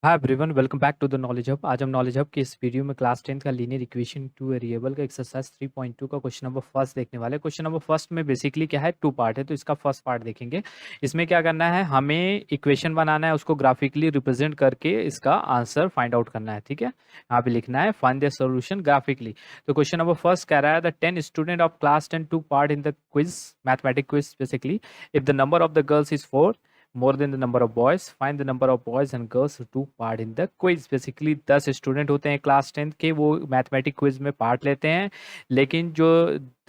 Hi everyone, welcome back to the knowledge hub. आज हम knowledge hub के इस वीडियो में क्लास 10 का लीनियर इक्वेशन टू वेरिएबल का एक्सरसाइज 3.2 का क्वेश्चन नंबर फर्स्ट देखने वाले। क्वेश्चन नंबर फर्स्ट में बेसिकली क्या है, टू पार्ट है, तो इसका फर्स्ट पार्ट देखेंगे। इसमें क्या करना है, हमें इक्वेशन बनाना है, उसको ग्राफिकली रिप्रेजेंट करके इसका आंसर फाइंड आउट करना है। ठीक है, यहाँ पे लिखना है फाइंड द सोल्यूशन ग्राफिकली। तो क्वेश्चन नंबर फर्स्ट कह रहा है the 10 student of class 10 to part in the quiz, mathematic quiz basically. If the number of the girls is 4 more than the number of boys, find the number of boys and girls who took part in the quiz। Basically 10 student होते हैं class 10 के, वो mathematic quiz में part लेते हैं। लेकिन जो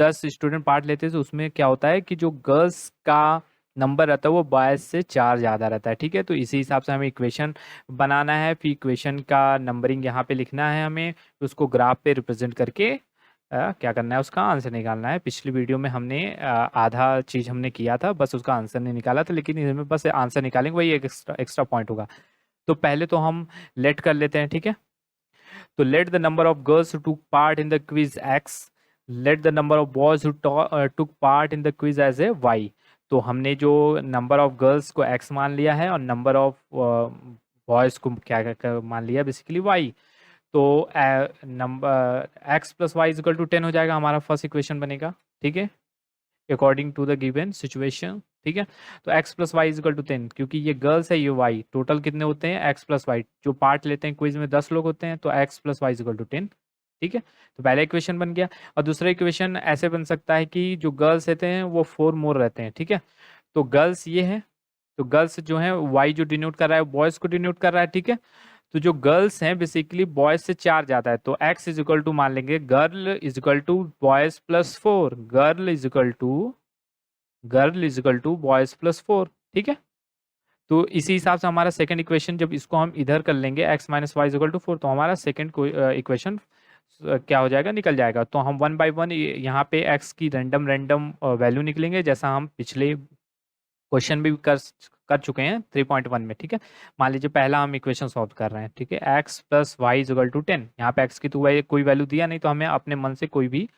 10 student part लेते हैं तो उसमें क्या होता है कि जो गर्ल्स का नंबर रहता है वो 22 से 4 ज़्यादा रहता है। ठीक है, तो इसी हिसाब से हमें इक्वेशन बनाना है, फिर इक्वेशन का नंबरिंग यहाँ पे लिखना है हमें, उसको ग्राफ पे रिप्रेजेंट करके क्या करना है, उसका आंसर निकालना है। पिछली वीडियो में हमने आधा चीज हमने किया था, बस उसका आंसर नहीं निकाला था, लेकिन इसमें बस आंसर निकालेंगे, वही एक एक्स्ट्रा पॉइंट होगा। तो पहले तो हम लेट कर लेते हैं। ठीक है, तो let the number of girls who took part in the quiz x, let the number of boys who took part in the quiz as a y. तो हमने जो नंबर ऑफ गर्ल्स को एक्स मान लिया है और नंबर ऑफ बॉयज को क्या मान लिया, बेसिकली वाई। तो number x plus y equal to 10 हो जाएगा, हमारा फर्स्ट इक्वेशन बनेगा। ठीक है, according to the given situation. ठीक है, तो x plus y equal to 10, क्योंकि ये गर्ल्स है ये y, टोटल कितने होते हैं x प्लस वाई, जो पार्ट लेते हैं क्विज में 10 लोग होते हैं, तो x plus y equal to 10। ठीक है, तो पहला इक्वेशन बन गया। और दूसरा इक्वेशन ऐसे बन सकता है कि जो गर्ल्स रहते हैं वो 4 मोर रहते हैं। ठीक है, तो गर्ल्स ये है, तो गर्ल्स जो है y जो डिनोट कर रहा है बॉयज को डिनोट कर रहा है। ठीक है, तो जो गर्ल्स हैं बेसिकली बॉयज से 4 ज्यादा है, तो x इज इक्वल टू मान लेंगे girl is equal to boys plus 4, girl is equal to boys plus 4। ठीक है, तो इसी हिसाब से हमारा सेकंड इक्वेशन, जब इसको हम इधर कर लेंगे x minus y equal to 4, तो हमारा सेकंड इक्वेशन क्या हो जाएगा, निकल जाएगा। तो हम वन बाय वन यहाँ पे x की रैंडम रैंडम वैल्यू निकलेंगे, जैसा हम पिछले क्वेश्चन भी कर चुके हैं 3.1 में। ठीक है, मान लीजिए पहला हम इक्वेशन सॉल्व कर रहे हैं। ठीक है, x plus y equal to 10, यहाँ पे x की तो कोई वैल्यू दिया नहीं, तो हमें अपने मन से कोई भी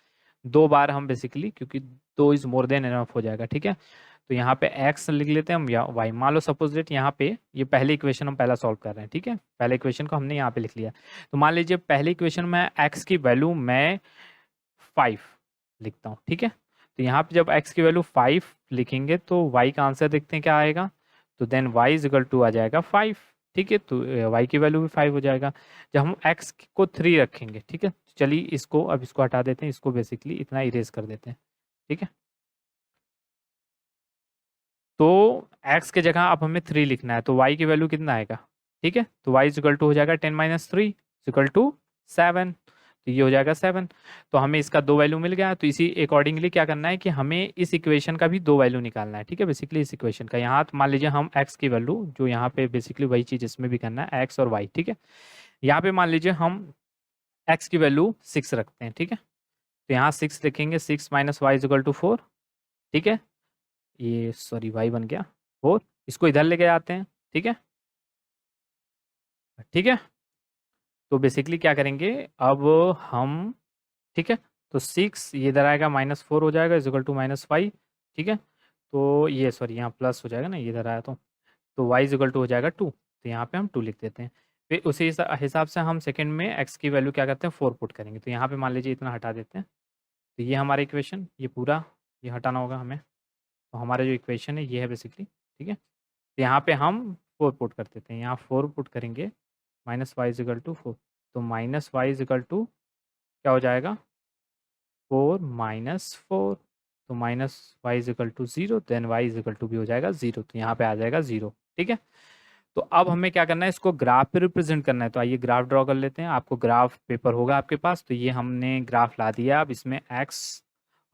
दो बार हम बेसिकली, क्योंकि 2 इज मोर देन एनफ हो जाएगा। ठीक है, तो यहाँ पे x लिख लेते हैं हम या y, मान लो सपोज डेट यहाँ पे ये पहले इक्वेशन हम पहला सॉल्व कर रहे हैं। ठीक है, पहले इक्वेशन को हमने यहाँ पे लिख लिया, तो मान लीजिए पहले इक्वेशन में x की वैल्यू मैं 5 लिखता हूँ। ठीक है, तो यहाँ पे जब x की वैल्यू 5 लिखेंगे तो y का आंसर देखते हैं क्या आएगा, तो then y is equal to आ जाएगा 5। ठीक है, तो y की वैल्यू भी 5 हो जाएगा। जब हम x को 3 रखेंगे, ठीक है, चलिए इसको अब इसको हटा देते हैं, इसको बेसिकली इतना इरेज कर देते हैं। ठीक है, तो x के जगह अब हमें 3 लिखना है, तो y की वैल्यू कितना आएगा। ठीक है, तो y इज इक्वल टू हो जाएगा 10 माइनस 3 इक्वल टू 7, तो ये हो जाएगा 7। तो हमें इसका 2 वैल्यू मिल गया, तो इसी अकॉर्डिंगली क्या करना है कि हमें इस इक्वेशन का भी 2 वैल्यू निकालना है। ठीक है, बेसिकली इस इक्वेशन का यहाँ मान लीजिए हम x की वैल्यू, जो यहाँ पे बेसिकली वही चीज़ इसमें भी करना है, x और y। ठीक है, यहाँ पे मान लीजिए हम x की वैल्यू 6 रखते हैं। ठीक है, तो यहाँ 6 लिखेंगे, 6 माइनस वाई इक्वल टू 4। ठीक है, ये सॉरी y बन गया 4, इसको इधर लेके आते हैं। ठीक है, ठीक है, तो बेसिकली क्या करेंगे अब हम, ठीक है, तो 6 ये इधर आएगा, -4 हो जाएगा इक्वल टू -5। ठीक है, तो ये सॉरी यहाँ प्लस हो जाएगा ना, ये इधर आया तो y इक्वल टू हो जाएगा 2, तो यहाँ पे हम 2 लिख देते हैं। फिर उसी हिसाब से हम सेकंड में x की वैल्यू क्या करते हैं 4 पुट करेंगे, तो यहाँ पे मान लीजिए इतना हटा देते हैं, तो ये हमारा इक्वेशन, ये पूरा ये हटाना होगा हमें, तो हमारा जो इक्वेशन है ये है बेसिकली। ठीक है, तो यहाँ पे हम 4 पुट कर देते हैं, यहाँ 4 पुट करेंगे, -y इक्वल टू 4, तो -y इक्वल टू क्या हो जाएगा 4 माइनस 4, तो -y equal to 0, then y equal to भी हो जाएगा 0, तो यहाँ पे आ जाएगा 0। ठीक है, तो अब हमें क्या करना है, इसको ग्राफ पे रिप्रेजेंट करना है, तो आइए ग्राफ ड्रॉ कर लेते हैं। आपको ग्राफ पेपर होगा आपके पास, तो ये हमने ग्राफ ला दिया। अब इसमें x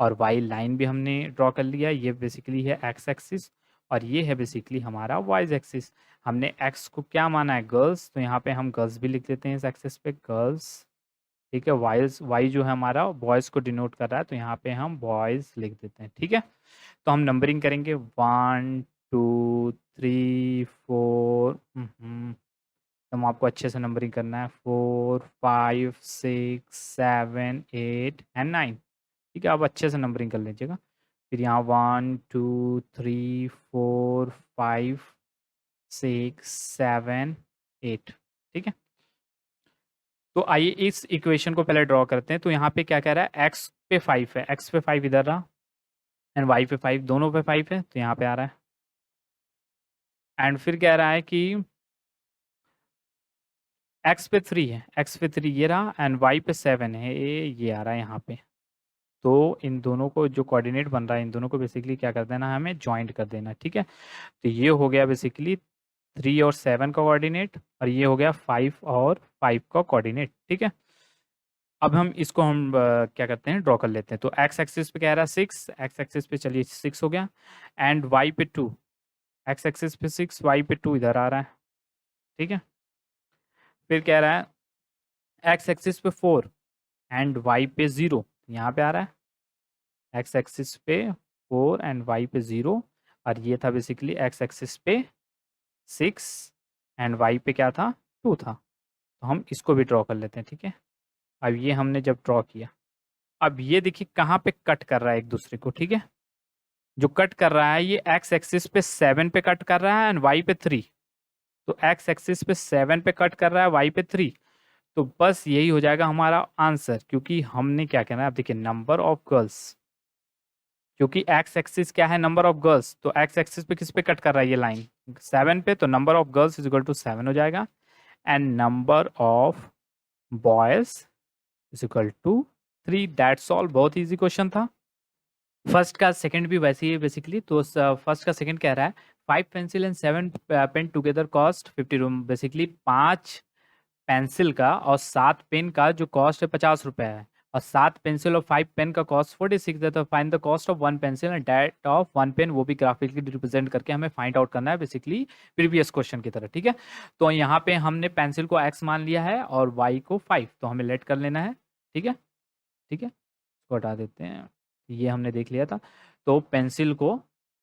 और y लाइन भी हमने ड्रॉ कर लिया, ये बेसिकली है x एक्सिस और ये है बेसिकली हमारा y एक्सिस। हमने x को क्या माना है, गर्ल्स, तो यहाँ पे हम गर्ल्स भी लिख देते हैं इस एक्सिस पे, गर्ल्स। ठीक है, वाई जो है हमारा बॉयज़ को डिनोट कर रहा है, तो यहाँ पे हम बॉयज़ लिख देते हैं। ठीक है, तो हम नंबरिंग करेंगे 1 2 3 4, तो हम आपको अच्छे से नंबरिंग करना है 4 5 6 7 8 एंड 9। ठीक है, आप अच्छे से नंबरिंग कर लीजिएगा। फिर यहाँ 1 2 3 4 5 6 7 8। ठीक है। तो आइए इस इक्वेशन को पहले ड्रॉ करते हैं। तो यहाँ पे क्या कह रहा है, x पे 5 है, x पे 5 इधर रहा एंड y पे 5, दोनों पे 5 है तो यहाँ पे आ रहा है। एंड फिर कह रहा है कि x पे 3 है, x पे 3 ये रहा एंड y पे 7 है, ये आ रहा है यहाँ पे। तो इन दोनों को जो कोऑर्डिनेट बन रहा है, इन दोनों को बेसिकली क्या कर देना है, हमें ज्वाइंट कर देना, ठीक है। तो ये हो गया बेसिकली 3 और 7 का कोऑर्डिनेट, और ये हो गया 5 और 5 का कोऑर्डिनेट, ठीक है। अब हम इसको क्या करते हैं, ड्रॉ कर लेते हैं। तो x एक्सिस पे कह रहा है 6, x एक्सिस पे चलिए 6 हो गया एंड y पे 2, x एक्सिस पे 6, y पे 2 इधर आ रहा है, ठीक है। फिर कह रहा है x एक्सिस पे 4 एंड y पे 0, यहाँ पे आ रहा है x एक्सिस पे 4 एंड y पे 0, और ये था बेसिकली x एक्सिस पे 6 एंड y पे क्या था, 2 था। तो हम इसको भी ड्रॉ कर लेते हैं, ठीक है। अब ये हमने जब ड्रॉ किया, अब ये देखिए कहाँ पे कट कर रहा है एक दूसरे को, ठीक है। जो कट कर रहा है ये x एक्सिस पे 7 पे कट कर रहा है एंड y पे 3। तो x एक्सिस पे 7 पे कट कर रहा है, y पे 3। तो बस यही हो जाएगा हमारा आंसर, क्योंकि हमने क्या कहना है, अब देखिए नंबर ऑफ गर्ल्स, क्योंकि x एक्सिस क्या है, नंबर ऑफ गर्ल्स, तो x एक्सिस पे किस पे कट कर रहा है ये लाइन, 7 पे। तो number of girls is equal to 7 हो जाएगा and number of boys is equal to 3। That's all. बहुत ईजी क्वेश्चन था। फर्स्ट का सेकंड भी वैसे ही है बेसिकली। तो फर्स्ट का सेकंड कह रहा है 5 pencil and 7 pen together cost 50 room. Basically 5 pencil का और 7 पेन का जो कॉस्ट है 50 रुपये है, और 7 पेंसिल और 5 पेन का कॉस्ट 46 है। तो find the cost of 1 pencil and that of 1 pen, वो भी ग्राफिकली रिप्रेजेंट करके हमें फाइंड आउट करना है बेसिकली प्रीवियस क्वेश्चन की तरह, ठीक है। तो यहाँ पे हमने पेंसिल को x मान लिया है और y को 5, तो हमें लेट कर लेना है, ठीक है। ठीक है, इसको हटा देते हैं, ये हमने देख लिया था। तो पेंसिल को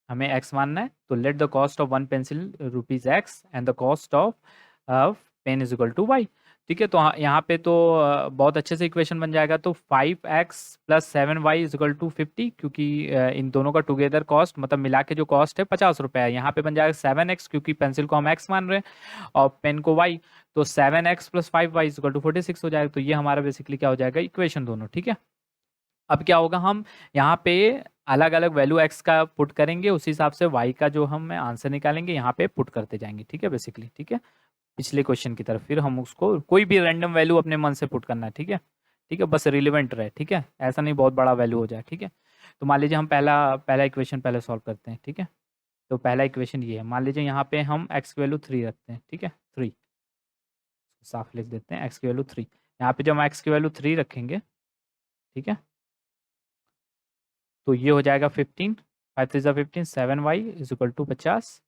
हमें x मानना है, तो let the cost of 1 pencil rupees x and the cost of pen is equal to y, ठीक है। तो यहाँ पे तो बहुत अच्छे से इक्वेशन बन जाएगा। तो 5x plus 7y is equal to 50, क्योंकि इन दोनों का टुगेदर कॉस्ट मतलब मिला के जो कॉस्ट है 50 रुपये है। यहाँ पे बन जाएगा 7x, क्योंकि पेंसिल को हम x मान रहे हैं और पेन को y, तो 7x plus 5y is equal to 46 हो जाएगा। तो ये हमारा बेसिकली क्या हो जाएगा, इक्वेशन दोनों, ठीक है। अब क्या होगा, हम यहाँ पे अलग अलग वैल्यू x का पुट करेंगे, उसी हिसाब से y का जो हम आंसर निकालेंगे यहाँ पे पुट करते जाएंगे, ठीक है बेसिकली, ठीक है। पिछले क्वेश्चन की तरफ फिर हम उसको कोई भी रैंडम वैल्यू अपने मन से पुट करना है, ठीक है। ठीक है, बस रिलेवेंट रहे, ठीक है, ऐसा नहीं बहुत बड़ा वैल्यू हो जाए, ठीक है। तो मान लीजिए हम पहला पहला इक्वेशन पहले सॉल्व करते हैं, ठीक है। तो पहला इक्वेशन ये है, मान लीजिए यहाँ पे हम x की वैल्यू 3 रखते हैं, ठीक है, 3 साफ लिख देते हैं, x की वैल्यू 3। यहाँ पे जब हम x की वैल्यू 3 रखेंगे, ठीक है, तो ये हो जाएगा 15, 5 3 15, 7y इज इक्वल टू 50,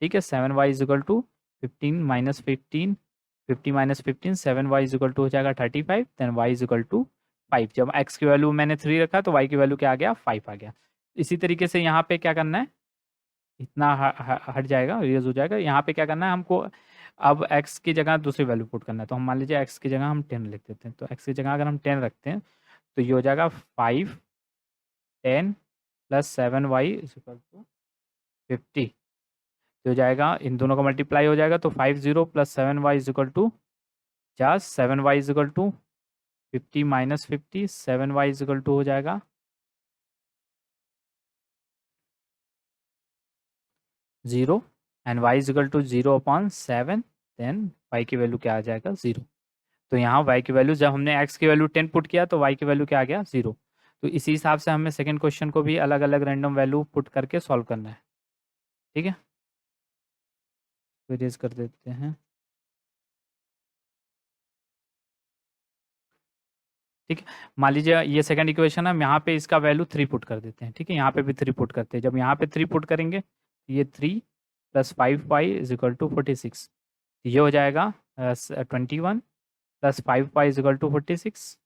ठीक है। 7y is equal to 15 minus 15, 50 minus 15, 7y is equal to हो जाएगा 35, then y is equal to 5। जब x की वैल्यू मैंने 3 रखा तो y की वैल्यू क्या आ गया, 5 आ गया। इसी तरीके से यहाँ पे क्या करना है, इतना हट जाएगा, रेज हो जाएगा। यहाँ पे क्या करना है हमको, अब x की जगह दूसरी वैल्यू पुट करना है। तो हम मान लीजिए x की जगह हम 10 लिख देते हैं। तो x की जगह अगर हम 10 रखते हैं तो ये हो जाएगा 5 10 plus 7y is equal to 50, हो जाएगा, इन दोनों का मल्टीप्लाई हो जाएगा। तो 50 plus 7y is equal to 50, 7y is equal to 50 minus 50, 7y is equal to हो जाएगा 0 and y is equal to 0/7, then y की वैल्यू क्या आ जाएगा, 0। तो यहाँ y की वैल्यू, जब हमने x की वैल्यू 10 पुट किया तो y की वैल्यू क्या आ गया, 0। तो इसी हिसाब से हमें सेकंड क्वेश्चन को भी अलग अलग रैंडम वैल्यू पुट करके सॉल्व करना है, ठीक है। रेज कर देते हैं, ठीक है। मान लीजिए ये सेकंड इक्वेशन है, हम यहाँ पे इसका वैल्यू 3 पुट कर देते हैं, ठीक है। यहाँ पे भी 3 पुट करते हैं। जब यहाँ पे 3 पुट करेंगे, ये 3 plus 5y is equal to 46, ये हो जाएगा 21 plus 5y is equal to 46।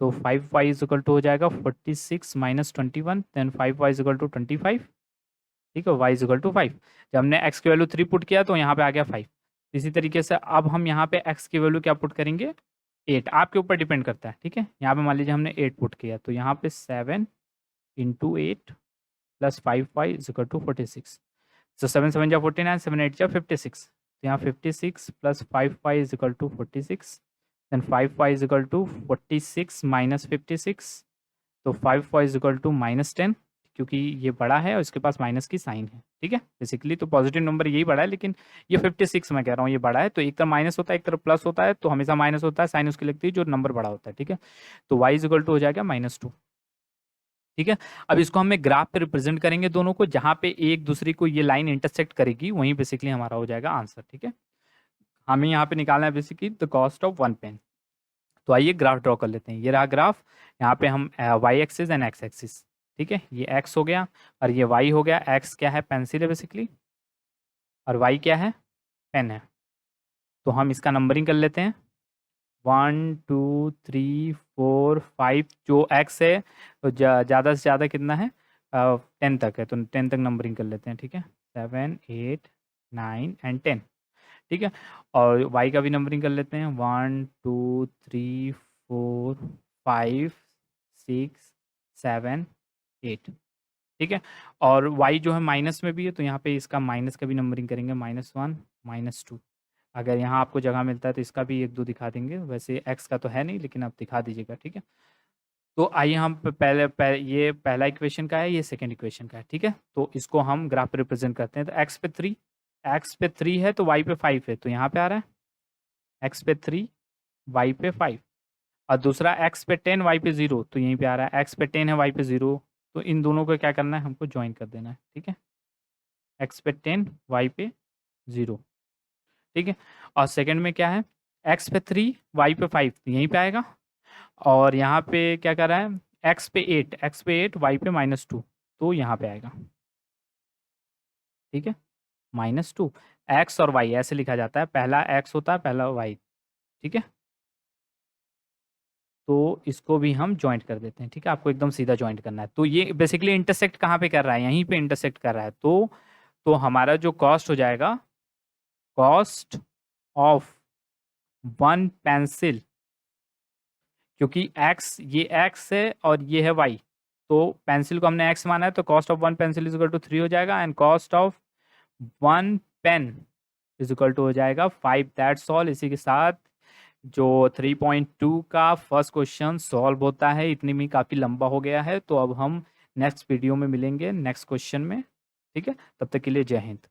तो 5y इज इक्वल टू हो जाएगा 46 minus 21, then 5y is equal to 25, ठीक है। y is equal to 5। जब हमने x की वैल्यू 3 पुट किया तो यहाँ पे आ गया 5। इसी तरीके से अब हम यहाँ पे x की वैल्यू क्या पुट करेंगे, 8। आपके ऊपर डिपेंड करता है, ठीक है। यहाँ पे मान लीजिए हमने 8 पुट किया, तो यहाँ पे 7 into 8 plus 5y is equal to 46। So 7 7 जा 49, 7 8 जा 56, तो यहाँ 56 plus 5y is equal to 46, then 5y is equal to 46 minus 56, तो 5y इज इक्वल टू -10, क्योंकि ये बड़ा है और इसके पास माइनस की साइन है, ठीक है। बेसिकली तो पॉजिटिव नंबर यही बड़ा है, लेकिन ये 56 मैं कह रहा हूँ ये बड़ा है, तो एक तरफ माइनस होता है एक तरफ प्लस होता है, तो हमेशा माइनस होता है, साइन उसकी लगती है जो नंबर बड़ा होता है, ठीक है। तो y इज इक्वल टू हो जाएगा -2, ठीक है। अब इसको हमें ग्राफ पे रिप्रेजेंट करेंगे दोनों को, जहाँ पे एक दूसरे को ये लाइन इंटरसेक्ट करेगी, वहीं बेसिकली हमारा हो जाएगा आंसर, ठीक है। हमें यहाँ पे निकालना है basically the cost of 1 pen. तो आइए ग्राफ ड्रॉ कर लेते हैं। ये रहा ग्राफ, यहाँ पे हम y axis and x axis, ठीक है। ये एक्स हो गया और ये वाई हो गया। एक्स क्या है, पेंसिल है बेसिकली, और वाई क्या है, पेन है। तो हम इसका नंबरिंग कर लेते हैं, 1 2 3 4 5। जो एक्स है तो ज़्यादा से ज़्यादा कितना है, 10 तक है, तो 10 तक नंबरिंग कर लेते हैं, ठीक है। 7 8 9 एंड 10, ठीक है। और y का भी नंबरिंग कर लेते हैं, 1 2 3 4 5 6 7 8, ठीक है। और y जो है माइनस में भी है, तो यहाँ पे इसका माइनस का भी नंबरिंग करेंगे, -1 -2। अगर यहाँ आपको जगह मिलता है तो इसका भी 1 2 दिखा देंगे, वैसे x का तो है नहीं लेकिन आप दिखा दीजिएगा, ठीक है। तो आइए हम ये पहला इक्वेशन का है, ये सेकेंड इक्वेशन का है, ठीक है। तो इसको हम ग्राफ पे रिप्रेजेंट करते हैं। तो x पे 3 है तो y पे 5 है, तो यहाँ पे आ रहा है x पे 3 y पे 5, और दूसरा x पे 10 y पे 0, तो यहीं पे आ रहा है x पे 10 है y पे 0, तो इन दोनों को क्या करना है, हमको ज्वाइन कर देना है, ठीक है। x पे 10 y पे 0, ठीक है। और सेकंड में क्या है, x पे 3 y पे 5, तो यहीं पे आएगा। और यहाँ पे क्या कर रहा है, x पे 8 y पे -2, तो यहाँ पे आएगा, ठीक है। -2 x और y ऐसे लिखा जाता है, पहला x होता है पहला y, ठीक है। तो इसको भी हम जॉइंट कर देते हैं, ठीक है। आपको एकदम सीधा जॉइंट करना है। तो ये बेसिकली इंटरसेक्ट कहाँ पे कर रहा है, यहीं पे इंटरसेक्ट कर रहा है। तो हमारा जो कॉस्ट हो जाएगा, कॉस्ट ऑफ 1 पेंसिल, क्योंकि x ये x है और ये है y, तो पेंसिल को हमने x माना है, तो cost of 1 pencil is equal to 3 हो जाएगा, and cost of 1 pen is equal to हो जाएगा 5। That's all. इसी के साथ जो 3.2 का फर्स्ट क्वेश्चन सॉल्व होता है। इतने में काफ़ी लंबा हो गया है, तो अब हम नेक्स्ट वीडियो में मिलेंगे नेक्स्ट क्वेश्चन में, ठीक है। तब तक के लिए जय हिंद।